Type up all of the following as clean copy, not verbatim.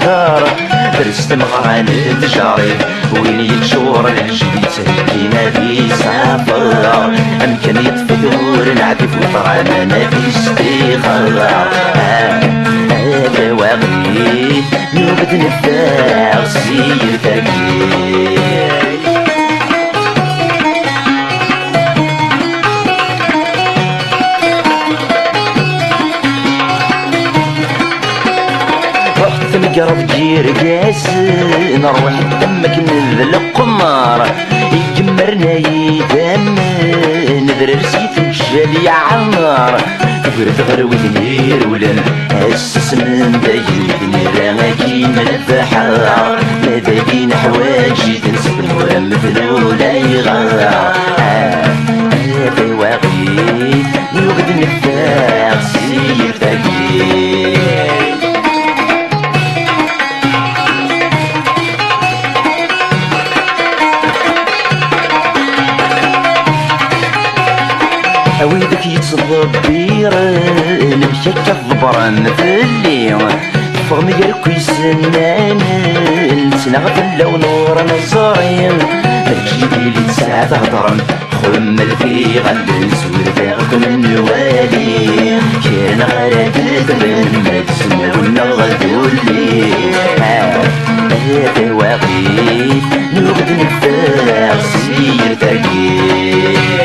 دار درست مغران التجاري وين يتشور الجديد تهدينا في سافر أمكن يتفدور نعدف وطران في استخار هذا واغي نوبد نفاق سير تاكي نقرب جير قاس نروح دمك نذل القمار يجمرنا يدم نذر رسيت وشالي عمار كبرت غروي نير ولن هسس من دايل نراكي من البحر مداكين حواجي تنسب المرم مثلولا يغار هذا واقي يوغد نفاق سير تاكي ويدك يتصب بير نمشي كالضبران في الليل فغم يركو يسنان نتنغفل لو نور نصارين الجيبي اللي تسعى تهضرن خم الفي غد نسور فيغك من والي كان غرادت من مدسن والنغد واللي هذا واقي نوغد نفاق سير تاكي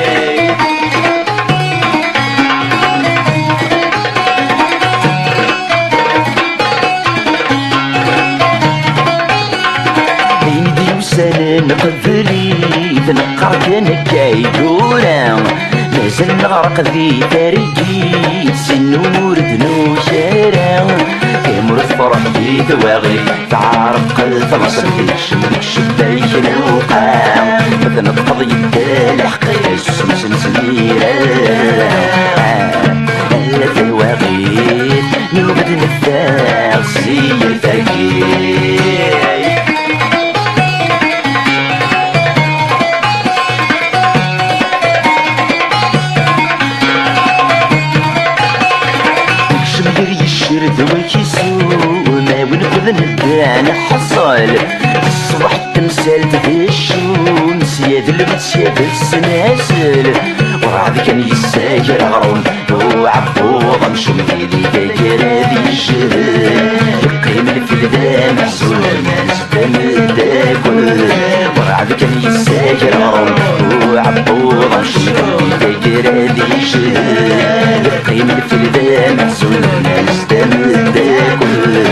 نقذلي تنقر كان كايدورا مازال نغرق ذي تاريجي سنور دنو شارع كامور الفرح ذي دواغي تعرق الثمصر في الشبايك الوقاع مثلا تقضي الحقيقة السمس نسميرا الدواغي نوبد نفاق سير تاكي شرد وكيسونا ونفذ ندان حصل الصبح تمثال في الشمس يد البس يد السناسل ورعد كان يساجر غرون وعبوض مشوم في لي كاكرا ذي الجهل يقيم الفلدان محزون الناس تمداكل ورعد كان يساجر غرون وعبوض مشوم في لي كاكرا ذي الجهل يقيم الفلدان محزون الناس تمداكل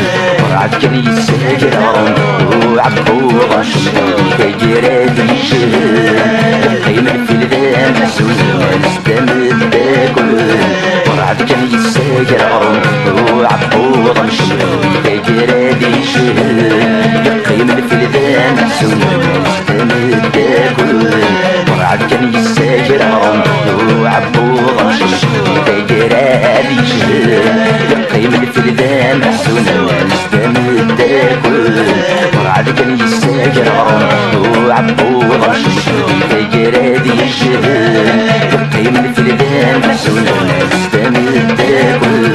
ورعد كان يساجر غرون وعبوض مشوم في لي كاكرا ذي الجهل يقيم الفلدان محزون الناس تمداكل ورعد كان يساجر غرون وعبوض مشوم في كاكرا ذي الجهل يقيم الفلدان محزون الناس تمداكل ورعد كان يساجر غرون وعبوض مشوم في كاكرا ذي الجهل يقيم الفلدان محزون الناس تمداكل ورعد كان يساجر غرون وعبوض مشوم في كاكرا ذي الجهل يقيم الفلدان محزون الناس تمداكل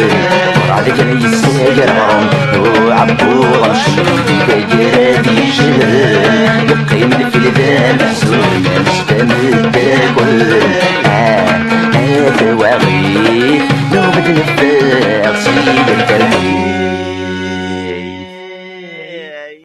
ورعد كان يساجر غرون وعبوض مشوم في كاكرا ذي الجهل يقيم الفلدان محزون الناس تمداكل هذا واغي نوبد نفاق سير